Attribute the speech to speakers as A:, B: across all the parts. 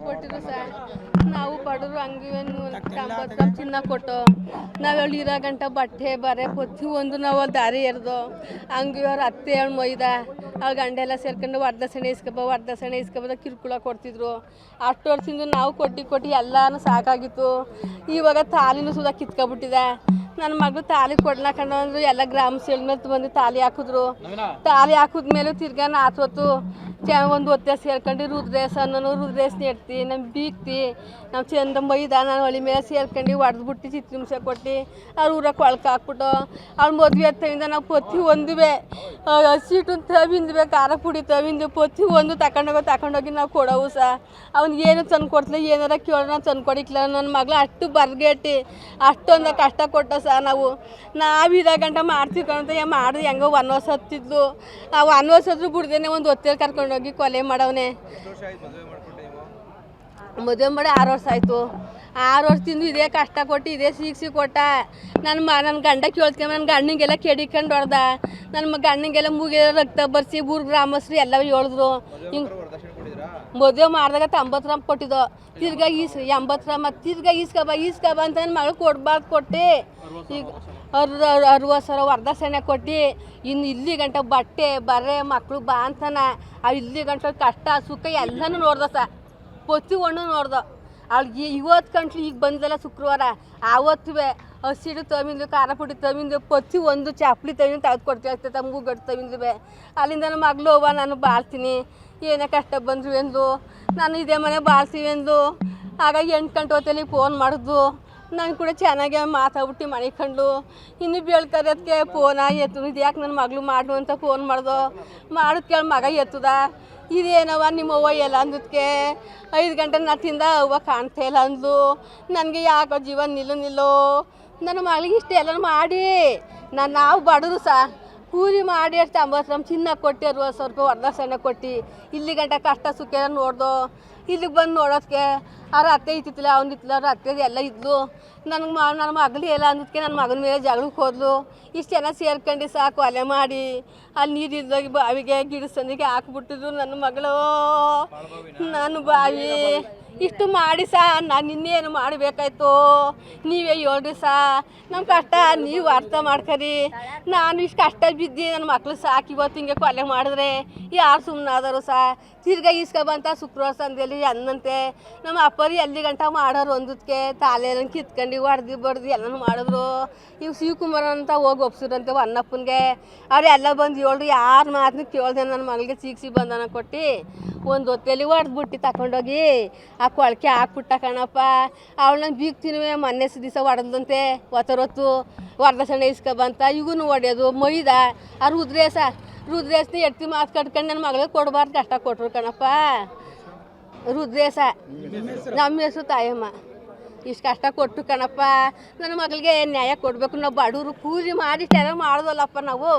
A: ಕೊಟ್ಟಿದ್ರು ಸರ್. ನಾವು ಬಡವರು ಹಂಗಿವೆ ಚಿನ್ನ ಕೊಟ್ಟು ನಾವೆಲ್ಲಿ ಇರೋ ಗಂಟ ಬಟ್ಟೆ ಬರೆ ಪ್ರತಿ ಒಂದು ನಾವು ಅಲ್ಲಿ ದಾರಿ ಎರ್ದು ಹಂಗಿವೆ ಅವ್ರು ಅತ್ತೆ ಹೇಳಿ ಮೊಯ್ದ ಅವ್ರ ಗಂಡ ಎಲ್ಲ ಸೇರ್ಕೊಂಡು ವರ್ದಕ್ಷಿಣೆ ಇಸ್ಕೊಬೋದ ಕಿರುಕುಳ ಕೊಡ್ತಿದ್ರು. ಅಷ್ಟು ವರ್ಷದಿಂದ ನಾವು ಕೊಟ್ಟು ಎಲ್ಲನೂ ಸಾಕಾಗಿತ್ತು. ಇವಾಗ ತಾಲಿನೂ ಸುಧಾ ಕಿತ್ಕೊಬಿಟ್ಟಿದೆ. ನನ್ನ ಮಗಳು ತಾಲಿ ಕೊಡ್ಲಾಕಂಡು ಅಂದ್ರು ಎಲ್ಲ ಗ್ರಾಮ ಸೇಲ್ ಮೇಲೆ ಬಂದು ತಾಲಿ ಹಾಕಿದ್ರು. ತಾಲಿ ಹಾಕಿದ್ಮೇಲೆ ತಿರ್ಗಾ ನಾತೋತು ಒಂದು ಹೊತ್ತೆ ಸೇರ್ಕೊಂಡು ರುದ್ರೇಶ ನಾನು ರುದ್ರೇಶ್ ನೆಡ್ತಿ ನಮ್ಮ ಬೀಕ್ತಿ ನಾವು ಚಂದ ಮೈದ ನಾನು ಹೊಳಿ ಮೇಲೆ ಸೇರ್ಕೊಂಡು ಹೊಡೆದ್ಬಿಟ್ಟು ಚಿತ್ರಿಂಸೆ ಕೊಟ್ಟು ಅವ್ರ ಊರಾಗ ಕೊಳ್ಕ ಹಾಕ್ಬಿಟ್ಟು ಅವ್ಳ ಮದುವೆ ತವಿಂದ ನಾವು ಪ್ರತಿ ಒಂದುವೆ ಹಸಿಟ್ಟು ತವಿಂದ್ವೆ ಖಾರ ಪುಡಿ ತವಿಂದು ಪ್ರತಿ ಒಂದು ತಗೊಂಡೋಗಿ ನಾವು ಕೊಡೋವು ಸಹ. ಅವ್ನಿಗೆ ಏನು ತಂದು ಕೊಡ್ತಿಲ್ಲ, ಏನಾರ ಕೇಳೋ ನಾವು ತಂದು ಕೊಡಿಕ್ಲ. ನನ್ನ ಮಗಳು ಅಷ್ಟು ಬರ್ಗೇಟಿ ಅಷ್ಟೊಂದು ಕಷ್ಟ ಕೊಟ್ಟ ಸಹ ನಾವು ಇರೋ ಗಂಟ ಮಾಡ್ತೀವಿ ಕಣಂತ ಮಾಡಿದ್ರೆ ಹೆಂಗೋ ವನವಾಸ ಹತ್ತಿದ್ಲು. ಆ ವನವಾಸ ಹತ್ರ ಬಿಡ್ದೇನೆ ಒಂದು ಹೊತ್ತೇಲಿ ಕರ್ಕೊಂಡೋಗಿ ಕೊಲೆ ಮಾಡವನೆ. ಮದುವೆ ಮಾಡಿ 6 ವರ್ಷ ಆಯಿತು. 6 ವರ್ಷದಿಂದ ಇದೇ ಕಷ್ಟ ಕೊಟ್ಟು ಇದೇ ಶಿಕ್ಷೆ ಕೊಟ್ಟ. ನನ್ನ ಗಂಡ ಕೇಳ್ಸ್ಕೊಂಬ ನನ್ನ ಗಂಡನಿಗೆಲ್ಲ ಕೆಡಿಕೊಂಡು ಹೊಡೆದ. ನನ್ನ ಗಂಡನಿಗೆಲ್ಲ ಮೂಗೆ ರಕ್ತ ಬರ್ಸಿ ಊರು ಗ್ರಾಮಸ್ಥರು ಎಲ್ಲ ಹೇಳಿದ್ರು. ಹಿಂಗೆ ಮದುವೆ ಮಾಡಿದಾಗ 90 ಗ್ರಾಮ್ ಕೊಟ್ಟಿದ್ದು, ತಿರ್ಗಾ 80 ಗ್ರಾಮ್ ತಿರ್ಗಾ ಈಸ್ಕಬ ಅಂತ ನನ್ನ ಮಗಳು ಕೊಡ್ಬಾರ್ದು ಕೊಟ್ಟು ಈಗ 60,000 ವರದಕ್ಷಿಣೆ ಕೊಟ್ಟು ಇನ್ನು ಇಲ್ಲಿ ಗಂಟ ಬಟ್ಟೆ ಬರೆ ಮಕ್ಕಳು ಬಾ ಅಂತಾನ ಇಲ್ಲಿ ಗಂಟ ಕಷ್ಟ ಸುಖ ಎಲ್ಲನೂ ನೋಡ್ದ ಸ ಪೊತ್ತಿ ಒಣ್ಣು ನೋಡ್ದ. ಅವಳಿಗೆ ಇವತ್ತು ಗಂಟ್ಲು ಈಗ ಬಂದಲ್ಲ ಶುಕ್ರವಾರ ಆವತ್ತುವೆ ಹಸಿಡು ತವಿಂದು ಖಾರ ಪುಡಿ ತವಿಂದು ಪ್ರತಿ ಒಂದು ಚಾಪ್ಲಿ ತವಿಂದು ತೆಗೆದು ಕೊಡ್ತೀವಿ ಆಗ್ತದೆ. ತಮಗೂ ಗಟ್ಟು ತವಿಂದುವೆ ಅಲ್ಲಿಂದ ನನ್ನ ಮಗಳು ಅವ್ವ ನಾನು ಬಾಳ್ತೀನಿ ಏನೇ ಕಷ್ಟ ಬಂದ್ರು ಎಂದು ನಾನು ಇದೇ ಮನೆ ಬಾಳ್ತೀವಿ ಎಂದು. ಆಗ 8 ಗಂಟೆ ಹೊತ್ತಲ್ಲಿ ಫೋನ್ ಮಾಡಿದ್ವು. ನಾನು ಕೂಡ ಚೆನ್ನಾಗೆ ಮಾತಾಡ್ಬಿಟ್ಟು ಮಣಿಕೊಂಡು ಇನ್ನು ಬೇಳ್ಕರೋದಕ್ಕೆ ಫೋನ ಎತ್ತು ಇದು ಯಾಕೆ ನನ್ನ ಮಗಳು ಮಾಡು ಅಂತ ಫೋನ್ ಮಾಡ್ದು. ಮಾಡೋದು ಕೇಳಿ ಮಗ ಎತ್ತದ ಇದೇನವ ನಿಮ್ಮವ್ವ ಎಲ್ಲ ಅಂದಕ್ಕೆ 5 ಗಂಟೆ ನಾನು ತಿಂದ ಅವ್ವ ಕಾಣ್ತಾ ಇಲ್ಲ ಅಂದ್ಲು. ನನಗೆ ಯಾಕೋ ಜೀವ ನಿಲ್ಲೋ ನನ್ನ ಮಗಳಿಗೆ ಇಷ್ಟ ಎಲ್ಲ ಮಾಡಿ ನಾವು ಬಡವರು ಸಹ ಕೂಲಿ ಮಾಡಿ ಅಷ್ಟು 50 ಗ್ರಾಮ್ ಚಿನ್ನ ಕೊಟ್ಟು 60,000 ರೂಪಾಯಿ ವರದಕ್ಷಿಣೆ ಕೊಟ್ಟು ಇಲ್ಲಿ ಗಂಟ ಕಷ್ಟ ಸುಖ ಎಲ್ಲ ನೋಡ್ದು. ಇಲ್ಲಿಗೆ ಬಂದು ನೋಡೋದಕ್ಕೆ ಅವ್ರ ಅತ್ತೆ ಇತ್ತಿಲ್ಲ ಅವ್ನಿತ್ತಿಲ್ಲ ಅವ್ರ ಅತ್ತೆ ಎಲ್ಲ ಇದ್ಲು. ನನ್ನ ಮಗಳು ಎಲ್ಲ ಅಂದಕ್ಕೆ ನನ್ನ ಮಗನ ಮೇಲೆ ಜಗಳಕ್ಕೆ ಹೋದ್ಲು. ಇಷ್ಟು ಜನ ಸೇರ್ಕೊಂಡು ಸಹ ಕೊಲೆ ಮಾಡಿ ಅಲ್ಲಿ ನೀರು ಇಲ್ದೋಗಿ ಬಾವಿಗೆ ಗಿಡ ಸಂದಿಗೆ ಹಾಕ್ಬಿಟ್ಟಿದ್ರು ನನ್ನ ಮಗಳು. ನಾನು ಬಾವಿ ಇಷ್ಟು ಮಾಡಿ ಸಹ ನಾನು ಇನ್ನೇನು ಮಾಡಬೇಕಾಯ್ತು ನೀವೇ ಹೇಳ್ರಿ ಸಹ. ನಮ್ಮ ಕಷ್ಟ ನೀವು ಅರ್ಥ ಮಾಡ್ಕರಿ. ನಾನು ಇಷ್ಟು ಕಷ್ಟ ಬಿದ್ದು ನನ್ನ ಮಕ್ಳು ಸಾಕಿ ಇವತ್ತು ಹಿಂಗೆ ಕೊಲೆ ಮಾಡಿದ್ರೆ ಯಾರು ಸುಮ್ಮನಾದರು ಸಹ. ತಿರ್ಗಾ ಬಂತ ಶುಕ್ರವಾರ ಸಂದೆಯಲ್ಲಿ ಅನ್ನಂತೆ ನಮ್ಮ ಅಪ್ಪರಿ ಎಲ್ಲಿ ಗಂಟ ಮಾಡೋರು ಒಂದಕ್ಕೆ ತಾಲೆಲ್ಲ ಕಿತ್ಕೊಂಡು ಹೊಡೆದು ಬಡ್ದು ಎಲ್ಲನೂ ಮಾಡಿದ್ರು. ಈಗ ಶಿವಕುಮಾರ್ ಅಂತ ಹೋಗಿ ಒಪ್ಸಿದ್ರಂತೆ ಅನ್ನಪ್ಪನಿಗೆ. ಅವರೆಲ್ಲ ಬಂದು ಹೇಳ್ರು ಯಾರು ಮಾತನ್ನ ಕೇಳ್ದೆ ನನ್ನ ಮಗಳಿಗೆ ಚಿಕ್ಸಿ ಬಂದನ ಕೊಟ್ಟು ಒಂದು ಹೊತ್ತಲ್ಲಿ ಹೊಡೆದ್ಬಿಟ್ಟು ತಗೊಂಡೋಗಿ ಆ ಕೊಳಕೆ ಹಾಕ್ಬಿಟ್ಟ ಕಣಪ್ಪ. ಅವಳನ್ನ ಬೀಗ್ತೀನವೇ ಮೊನ್ನೆ ದಿವಸ ಹೊಡೆದಂತೆ ಹೊತ್ತು ವರದಕ್ಷಿಣೆ ಇಸ್ಕೊಬಂತ ಈಗೂ ಹೊಡೆಯೋದು ಮೈದ ಆ ರುದ್ರೇಶನ ಎತ್ತಿ ಮಾತು ಕಟ್ಕೊಂಡು ನನ್ನ ಮಗಳಿಗೆ ಕೊಡಬಾರ್ದು ಕಷ್ಟ ಕೊಟ್ಟರು ಕಣಪ್ಪ. ರುದ್ರೇಶ ನಮ್ಮ ಹೆಸರು ತಾಯಮ್ಮ. ಇಷ್ಟು ಕಷ್ಟ ಕೊಟ್ಟು ಕಣಪ್ಪ ನನ್ನ ಮಗಳಿಗೆ ನ್ಯಾಯ ಕೊಡಬೇಕು. ನಾವು ಬಡವರು ಕೂಲಿ ಮಾಡಿ ಎಲ್ಲ ಮಾಡೋದಲ್ಲಪ್ಪ ನಾವು.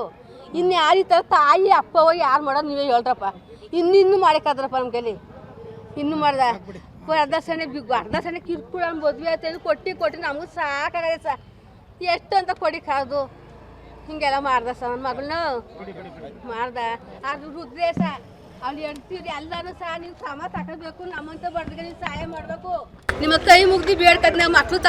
A: ಇನ್ನು ಯಾರು ಈ ಥರ ತಾಯಿ ಅಪ್ಪವ ಯಾರು ಮಾಡೋದು ನೀವೇ ಹೇಳ್ರಪ್ಪ. ಇನ್ನೂ ಮಾಡೋಕ್ಕಾದ್ರಪ್ಪ ನಮ್ಮ ಕೈಲಿ ಇನ್ನೂ ಮಾಡ್ದೆ ವರದಕ್ಷಿಣೆ ಕಿರ್ಕುಳ ಮದುವೆ ಆಯ್ತು ಕೊಟ್ಟು ನಮಗೂ ಸಾಕಾಗದೆ ಸರ್. ಎಷ್ಟು ಅಂತ ಕೊಡಿಕಾದು ಹಿಂಗೆಲ್ಲ ಮಾಡ್ದೆ ಸರ್ ನನ್ನ ಮಗಳನ್ನ ಮಾಡ್ದೆ. ಅದು ರುದ್ರೇಶ ಅಲ್ಲಿ ಹೇಳ್ತೀರಿ ಎಲ್ಲರೂ ಸಹ ನೀವು ಕ್ರಮ ತಗೋಬೇಕು. ನಮ್ಮಂತ ಬಡ್ದಿಗೆ ನೀವು ಸಹಾಯ ಮಾಡಬೇಕು. ನಿಮ್ಮ ಕೈ ಮುಗ್ದು ಬೇಡ್ಕದ್ ನಾವು ಮಕ್ಕಳು